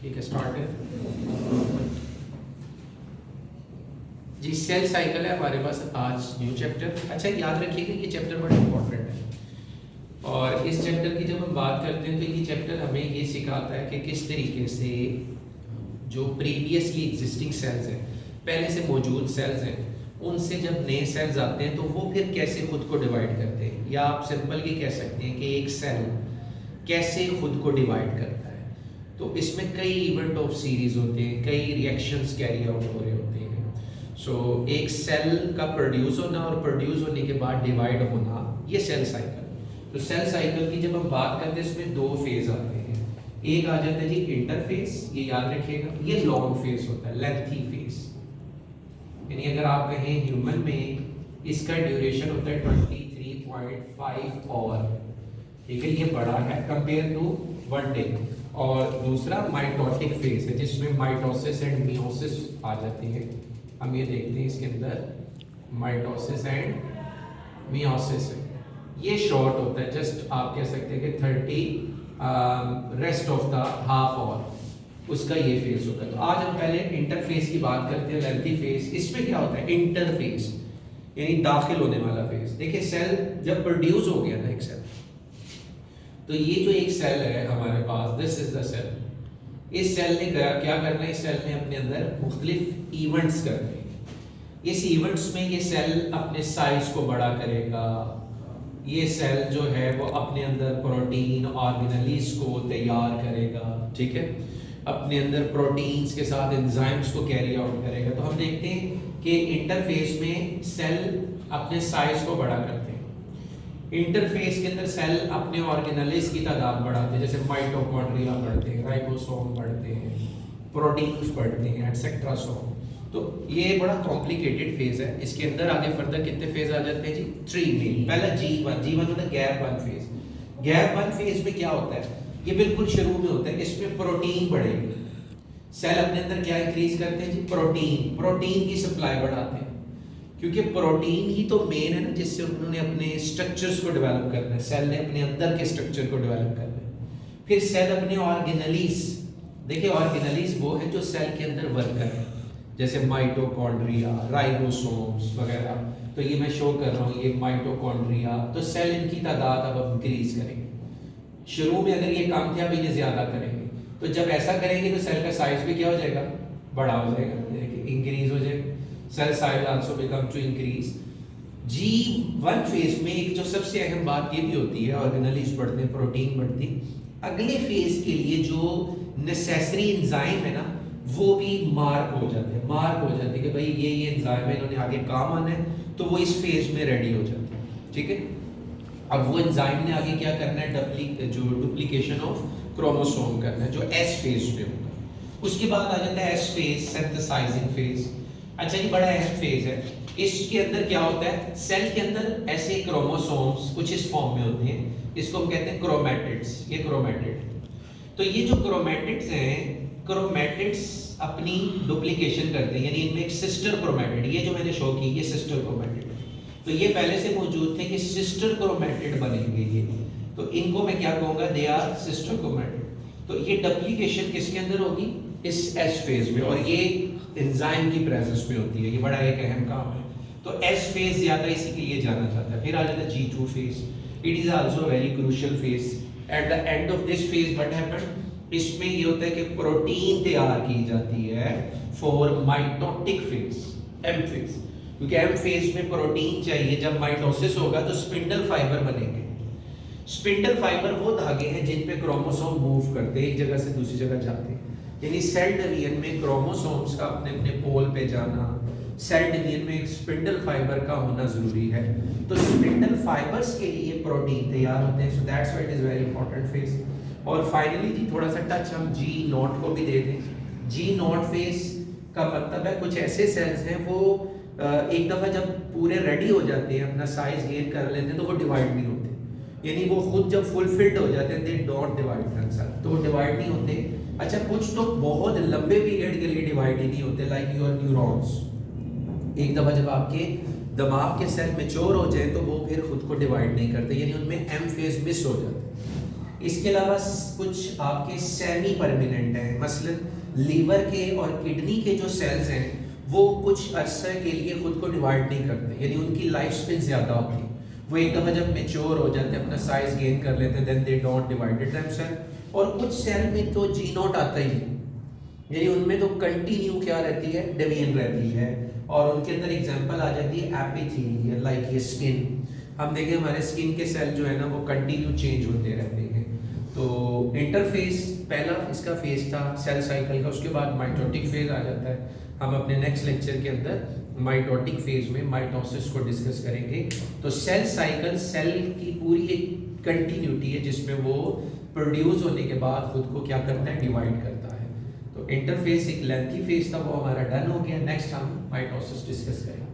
ठीक है, स्टार्ट है जी। सेल साइकिल है हमारे पास आज न्यू चैप्टर। अच्छा, याद रखिएगा ये चैप्टर बड़ा इंपॉर्टेंट है और इस चैप्टर की जब हम बात करते हैं तो ये चैप्टर हमें ये सिखाता है कि किस तरीके से जो प्रीवियसली एग्जिस्टिंग सेल्स हैं, पहले से मौजूद सेल्स हैं, उनसे जब नए सेल्स आते हैं तो वो फिर कैसे खुद को डिवाइड करते हैं, या आप सिंपल ये कह सकते हैं कि एक सेल कैसे खुद को डिवाइड करता है। तो इसमें कई इवेंट ऑफ सीरीज होते हैं, कई रिएक्शंस कैरी आउट हो रहे होते हैं। सो एक सेल का प्रोड्यूस होना और प्रोड्यूस होने के बाद डिवाइड होना, ये सेल साइकिल। तो सेल साइकिल की जब हम बात करते हैं इसमें दो फेज आते हैं। एक आ जाता है जी इंटरफेस, ये याद रखिएगा, ये लॉन्ग फेज होता है, लेंथी फेज। यानी अगर आप कहें ह्यूमन में इसका ड्यूरेशन होता है 23.5 और, ठीक है, ये बड़ा है कंपेयर टू 1 डे। और दूसरा माइटोटिक फेज है जिसमें माइटोसिस एंड मियोसिस आ जाती है। हम ये देखते हैं इसके अंदर माइटोसिस एंड मियोसिस है, ये शॉर्ट होता है, जस्ट आप कह सकते हैं कि 30 रेस्ट ऑफ द हाफ और उसका ये फेज होता है। तो आज हम पहले इंटरफेस की बात करते हैं, लेंथी फेज। इसमें क्या होता है, इंटरफेस यानी दाखिल होने वाला फेज। देखिए सेल जब प्रोड्यूस हो गया ना एक सेल, तो ये जो एक सेल है हमारे पास, दिस इज द सेल। इस सेल ने क्या करना है, इस सेल ने अपने अंदर मुख्तलिफ इवेंट्स करने हैं। इस इवेंट्स में ये सेल अपने साइज को बड़ा करेगा, ये सेल जो है वो अपने अंदर प्रोटीन ऑर्गेनेल्स को तैयार करेगा, ठीक है, अपने अंदर प्रोटीन्स के साथ एंजाइम्स को कैरी आउट करेगा। तो हम देखते हैं कि इंटरफेस में सेल अपने साइज को बड़ा करते हैं। इंटरफेस के अंदर सेल अपने ऑर्गेनेल्स की तादाद बढ़ाते हैं, जैसे माइटोकॉन्ड्रिया बढ़ते हैं, राइबोसोम बढ़ते हैं, प्रोटीन्स बढ़ते हैं, एटसेट्रा। सो तो ये बड़ा कॉम्प्लिकेटेड फेज है। इसके अंदर आगे फर्दर कितने फेज आ जाते हैं जी, 3 में। पहला G1 होता है गैप 1 फेज। गैप 1 फेज में क्या होता है, ये बिल्कुल शुरू में होता है, इसमें प्रोटीन बढ़ेगी। सेल अपने अंदर क्या इंक्रीज करते हैं जी, प्रोटीन की सप्लाई बढ़ाते हैं, क्योंकि प्रोटीन ही तो मेन है ना जिससे उन्होंने अपने स्ट्रक्चर्स को डेवलप करना है। सेल ने अपने अंदर के स्ट्रक्चर को डेवलप करना है। फिर सेल अपने ऑर्गेनेल्स, देखिए ऑर्गेनेल्स वो है जो सेल के अंदर वर्कर है, जैसे माइटोकॉन्ड्रिया, राइबोसोम्स वगैरह। तो ये मैं शो कर रहा हूँ, ये माइटोकॉन्ड्रिया। तो सेल इनकी तादाद अब इंक्रीज करेंगे। शुरू में अगर ये कम थे, अब इन्हें ज्यादा करेंगे। तो जब ऐसा करेंगे तो सेल का साइज भी क्या हो जाएगा, बड़ा हो जाएगा, इंक्रीज हो जाएगा। Cell size also become to increase. G1 phase में एक जो सबसे अहम बात ये भी होती है, ऑर्गेनेल्स बढ़ते हैं, प्रोटीन बढ़ती है। अगले फेज के लिए जो नेसेसरी एंजाइम है ना, वो भी मार्क हो जाते हैं, कि भाई ये एंजाइम है, इन्होंने आगे काम आना है, तो वो इस फेज में रेडी हो जाते हैं, ठीक है। अब वो एंजाइम ने आगे क्या करना है, जो डुप्लीकेशन ऑफ क्रोमोसोम करना है, जो S फेज में होगा। उसके बाद आ जाता है S फेज, सिंथेसाइजिंग फेज। अच्छा, ये बड़ा अहम फेज है। इसके अंदर क्या होता है, सेल के अंदर ऐसे क्रोमोसोम्स कुछ इस फॉर्म में होते हैं, इसको हम कहते हैं क्रोमैटिड्स। ये क्रोमैटिड, तो ये जो क्रोमैटिड्स हैं, क्रोमैटिड्स अपनी डुप्लीकेशन करते हैं, यानी इनमें एक सिस्टर क्रोमैटिड, ये जो मैंने शो की, ये सिस्टर क्रोमैटिड। तो ये पहले से मौजूद थे कि सिस्टर क्रोमैटिड बनेंगे ये, तो इनको मैं क्या कहूंगा, दे आर सिस्टर क्रोमैटिड। तो ये डुप्लीकेशन किसके अंदर होगी, इस S फेज में, और ये एंजाइम की प्रेजेंस में होती है। ये बड़ा एक अहम काम है। तो S फेज ज्यादा इसी के लिए जाना जाता है। फिर आ जाता है G2 phase. It is also very crucial phase. At the end of this phase what happened, इसमें ये होता है कि प्रोटीन तैयार की जाती है for mitotic phase, M phase. क्योंकि M फेज में प्रोटीन चाहिए। जब माइटोसिस होगा तो स्पिंडल फाइबर बनेंगे। स्पिंडल फाइबर वो धागे हैं जिन पे क्रोमोसोम मूव करते हैं, एक जगह से दूसरी जगह जाते हैं। यानी सेल डिवीजन में क्रोमोसोम्स का अपने अपने पोल पे जाना, सेल डिवीजन में एक स्पिंडल फाइबर का होना जरूरी है। तो स्पिंडल फाइबर्स के लिए प्रोटीन तैयार होते हैं। So that's why it is very important phase. और फाइनली जी थोड़ा सा टच हम G0 को भी दे दें। G0 फेज का मतलब है कुछ ऐसे सेल्स हैं वो एक दफा जब पूरे रेडी हो जाते हैं, अपना साइज गेन कर लेते हैं, तो वो डिवाइड नहीं होते। यानी वो खुद जब फुलफिल्ड हो जाते हैं, दे डोंट डिवाइड देमसेल्फ, तो वो डिवाइड नहीं होते। अच्छा, कुछ तो बहुत लंबे पीरियड के लिए डिवाइड ही नहीं होते, लाइक योर न्यूरॉन्स। एक दफा जब आपके दिमाग के सेल मैच्योर हो जाए तो वो फिर खुद को डिवाइड नहीं करते, यानी उनमें M फेज मिस हो जाता है। इसके अलावा कुछ आपके सेमी परमानेंट हैं, मसलन लीवर के और किडनी के जो सेल्स हैं वो कुछ अरसे के लिए खुद को डिवाइड नहीं करते, यानी उनकी लाइफ स्पेन ज़्यादा होती है। वो एक दफ़ा जब मेच्योर हो जाते हैं, अपना साइज गेन कर लेते हैं, then they don't divided themselves. और कुछ सेल में तो जी नॉट आता ही नहीं, यानी उनमें तो कंटिन्यू क्या रहती है, डिवीजन रहती है। और उनके अंदर एग्जांपल आ जाती है एपिथेलियल, लाइक ये स्किन। हम देखें हमारे स्किन के सेल जो है ना वो कंटिन्यू चेंज होते रहते हैं। तो इंटरफेस पहला इसका फेज था सेल साइकिल का, उसके बाद माइटोटिक फेज आ जाता है। हम अपने नेक्स्ट लेक्चर के अंदर माइटोटिक फेज में माइटोसिस को डिस्कस करेंगे। तो सेल साइकिल सेल की पूरी एक कंटिन्यूटी है जिसमें वो प्रोड्यूस होने के बाद खुद को क्या करता है, डिवाइड करता है। तो इंटरफेस एक लेंथी फेज था, वो हमारा डन हो गया। नेक्स्ट हम माइटोसिस डिस्कस करेंगे।